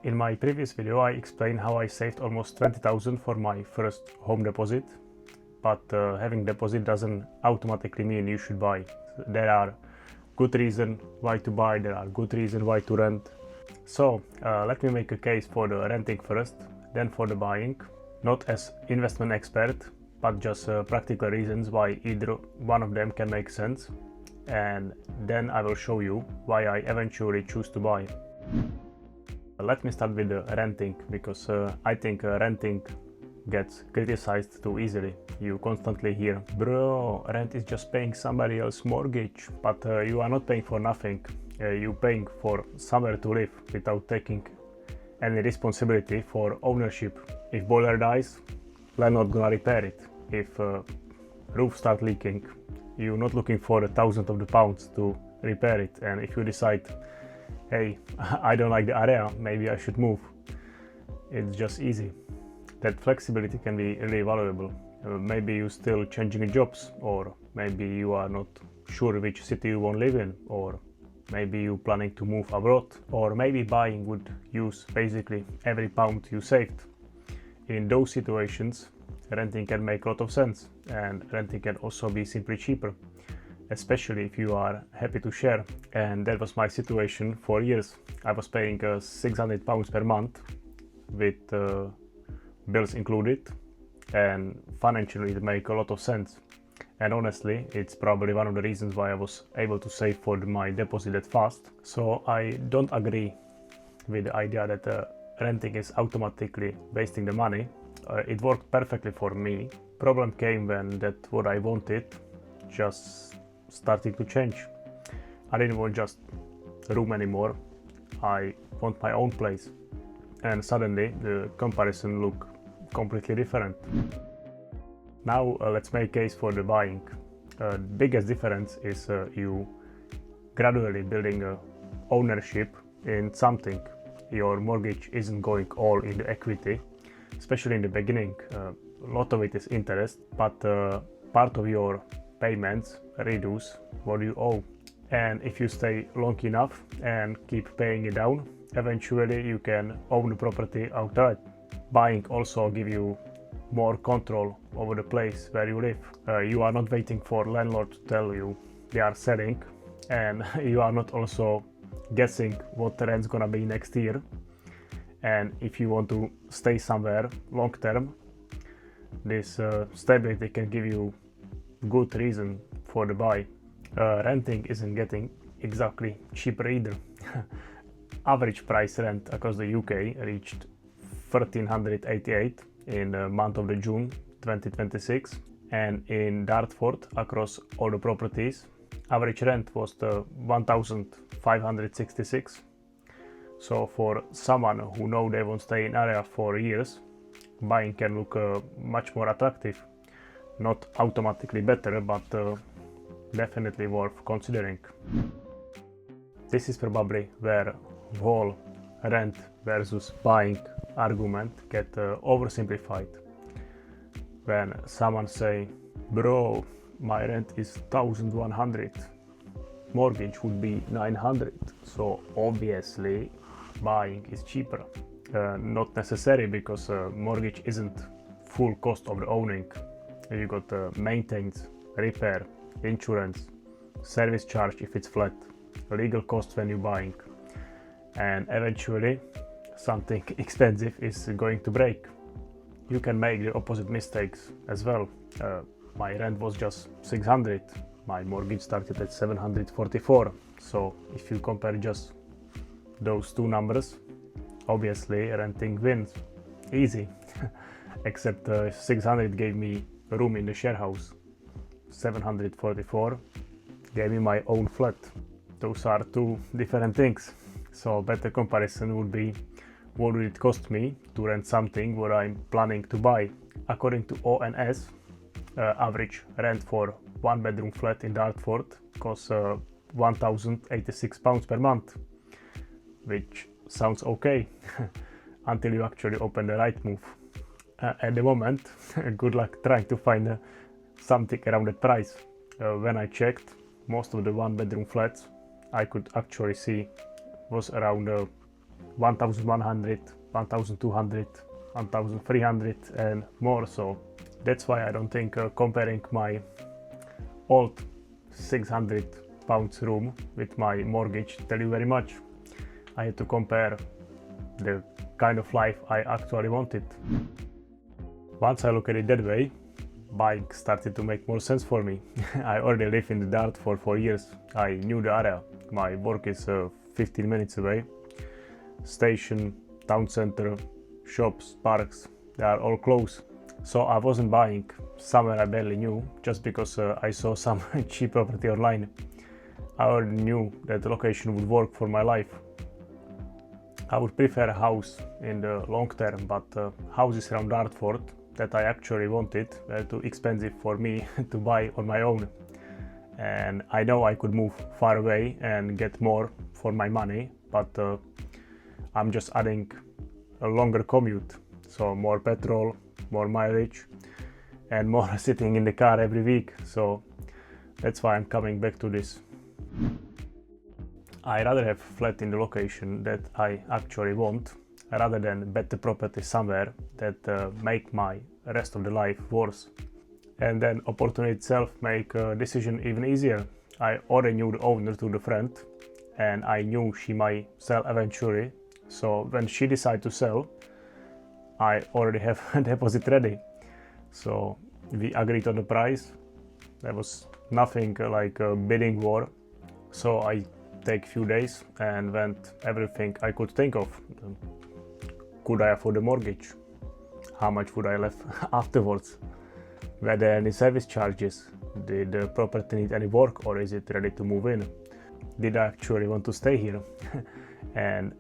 In my previous video I explained how I saved almost 20,000 for my first home deposit, but having deposit doesn't automatically mean you should buy. There are good reasons why to buy, there are good reasons why to rent. So let me make a case for the renting first, then for the buying. Not as investment expert, but just practical reasons why either one of them can make sense. And then I will show you why I eventually choose to buy. Let me start with the renting, because I think renting gets criticized too easily. You constantly hear, bro, rent is just paying somebody else's mortgage, but you are not paying for nothing. You're paying for somewhere to live without taking any responsibility for ownership. If boiler dies, landlord gonna repair it. If roof start leaking, you're not looking for the thousands of the pounds to repair it. And if you decide, hey, I don't like the area, maybe I should move, it's just easy. That flexibility can be really valuable. Maybe you're still changing jobs, or maybe you are not sure which city you want to live in, or maybe you're planning to move abroad, or maybe buying would use basically every pound you saved. In those situations, renting can make a lot of sense, and renting can also be simply cheaper, especially if you are happy to share. And that was my situation for years. I was paying £600 per month with bills included, and financially it made a lot of sense. And honestly, it's probably one of the reasons why I was able to save for my deposit that fast. So I don't agree with the idea that renting is automatically wasting the money. It worked perfectly for me. Problem came when that what I wanted just starting to change. I didn't want just a room anymore. I want my own place. And suddenly the comparison looked completely different. Now let's make a case for the buying. The biggest difference is you gradually building ownership in something. Your mortgage isn't going all in the equity, especially in the beginning. A lot of it is interest, but part of your payments reduce what you owe. And if you stay long enough and keep paying it down, eventually you can own the property outright. Buying also gives you more control over the place where you live. You are not waiting for landlord to tell you they are selling, and you are not also guessing what the rent's gonna be next year. And if you want to stay somewhere long term, this stability can give you good reason for the buy. Renting isn't getting exactly cheaper either. Average price rent across the UK reached 1,388 in the month of June 2026, and in Dartford, across all the properties, average rent was 1,566. So for someone who know they won't stay in area for years, buying can look much more attractive. Not automatically better, but definitely worth considering. This is probably where whole rent versus buying argument get oversimplified. When someone say, bro, my rent is 1,100, mortgage would be 900, so obviously buying is cheaper. Not necessary, because mortgage isn't full cost of the owning. You got maintenance, repair, insurance, service charge if it's flat, legal costs when you're buying, and eventually something expensive is going to break. You can make the opposite mistakes as well. My rent was just 600, my mortgage started at 744. So if you compare just those two numbers, obviously renting wins. Easy. Except 600 gave me a room in the share house. 744 gave me my own flat. Those are two different things. So better comparison would be, what would it cost me to rent something what I'm planning to buy? According to ONS, average rent for one bedroom flat in Dartford costs £1,086 per month, which sounds okay until you actually open the right move. At the moment, good luck trying to find something around that price. When I checked, most of the one bedroom flats I could actually see was around 1100, 1200, 1300 and more. So that's why I don't think comparing my old 600 pounds room with my mortgage tell you very much. I had to compare the kind of life I actually wanted. Once I look at it that way, buying started to make more sense for me. I already live in the Dart for 4 years. I knew the area. My work is 15 minutes away. Station, town center, shops, parks, they are all close. So I wasn't buying somewhere I barely knew just because I saw some cheap property online. I already knew that the location would work for my life. I would prefer a house in the long term, but houses around Dartford that I actually wanted were too expensive for me to buy on my own. And I know I could move far away and get more for my money, but I'm just adding a longer commute. So more petrol, more mileage, and more sitting in the car every week. So that's why I'm coming back to this. I rather have flat in the location that I actually want, rather than better property somewhere that make my rest of the life worse. And then opportunity itself make a decision even easier. I already knew the owner to the friend, and I knew she might sell eventually. So when she decided to sell, I already have a deposit ready. So we agreed on the price. There was nothing like a bidding war. So I take few days and went everything I could think of. Could I afford a mortgage? How much would I left afterwards? Were there any service charges? Did the property need any work, or is it ready to move in? Did I actually want to stay here? And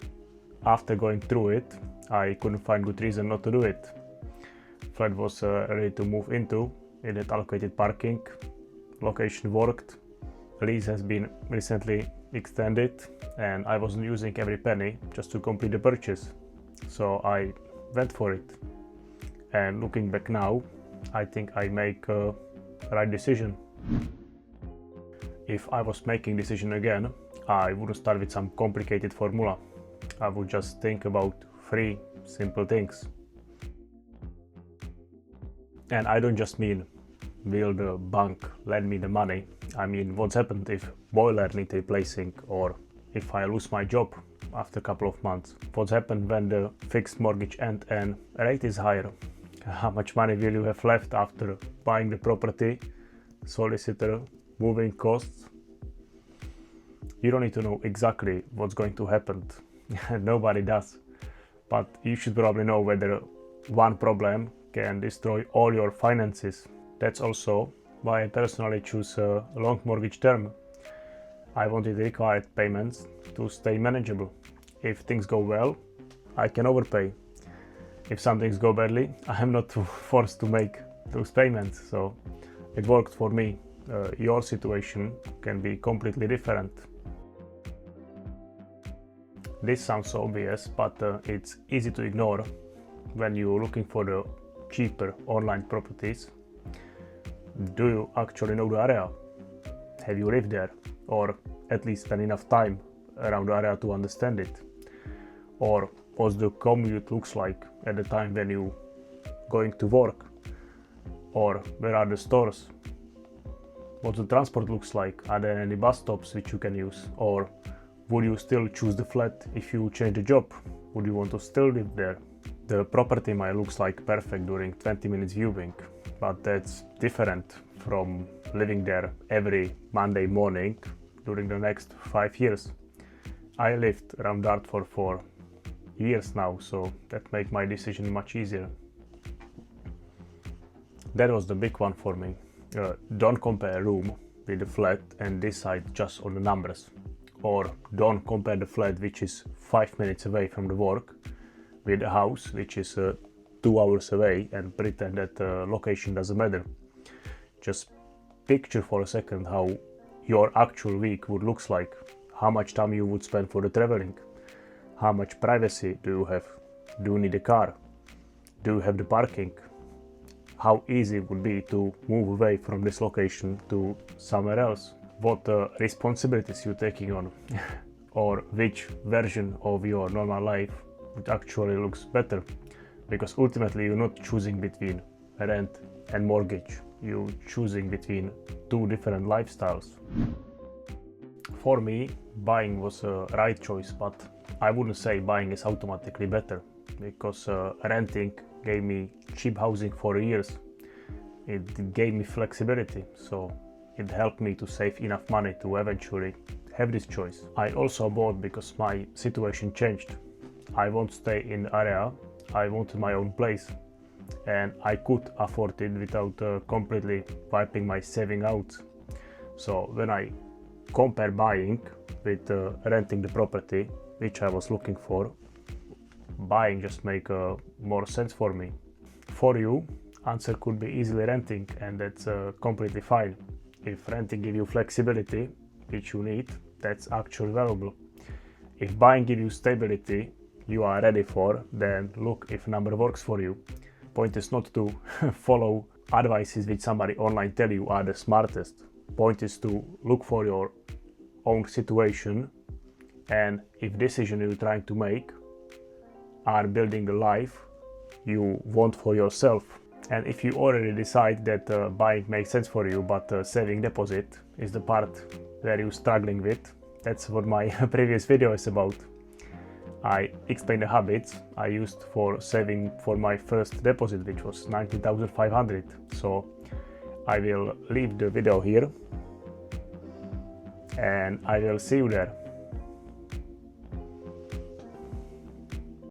after going through it, I couldn't find good reason not to do it. Flat was ready to move into. It had allocated parking. Location worked. Lease has been recently extended, and I wasn't using every penny just to complete the purchase. So I went for it. And looking back now, I think I make a right decision. If I was making decision again, I wouldn't start with some complicated formula. I would just think about 3 simple things. And I don't just mean, will the bank lend me the money? I mean, what's happened if boiler needs replacing, or if I lose my job after a couple of months? What's happened when the fixed mortgage ends and rate is higher? How much money will you have left after buying the property, solicitor, moving costs? You don't need to know exactly what's going to happen. Nobody does. But you should probably know whether one problem can destroy all your finances. That's also why I personally choose a long mortgage term. I wanted required payments to stay manageable. If things go well, I can overpay. If some things go badly, I am not forced to make those payments. So it worked for me. Your situation can be completely different. This sounds so obvious, but it's easy to ignore when you're looking for the cheaper online properties. Do you actually know the area? Have you lived there? Or at least spent enough time around the area to understand it? Or what the commute looks like at the time when you going to work? Or where are the stores? What the transport looks like? Are there any bus stops which you can use? Or would you still choose the flat if you change the job? Would you want to still live there? The property might look like perfect during 20 minutes viewing, but that's different from living there every Monday morning during the next 5 years. I lived around Dartford for years now, so that made my decision much easier. That was the big one for me. Don't compare a room with a flat and decide just on the numbers. Or don't compare the flat which is 5 minutes away from the work with a house which is 2 hours away and pretend that location doesn't matter. Just picture for a second how your actual week would look like, how much time you would spend for the traveling, how much privacy do you have, do you need a car, do you have the parking, how easy it would be to move away from this location to somewhere else, what responsibilities you're taking on. or which version of your normal life it actually looks better, because ultimately you're not choosing between rent and mortgage, you're choosing between two different lifestyles. For me, buying was a right choice, but I wouldn't say buying is automatically better, because renting gave me cheap housing for years. It gave me flexibility, so it helped me to save enough money to eventually have this choice. I also bought because my situation changed. I won't stay in the area, I wanted my own place, and I could afford it without completely wiping my saving out. So when I compare buying with renting the property, which I was looking for, buying just make more sense for me. For you, answer could be easily renting, and that's completely fine. If renting gives you flexibility, which you need, that's actually valuable. If buying gives you stability you are ready for, then look if number works for you. Point is not to follow advices which somebody online tell you are the smartest. Point is to look for your own situation, and if decision you're trying to make are building a life you want for yourself. And if you already decide that buying makes sense for you, but saving deposit is the part where you're struggling with, that's what my previous video is about. I explain the habits I used for saving for my first deposit, which was 19,500. So I will leave the video here and I will see you there.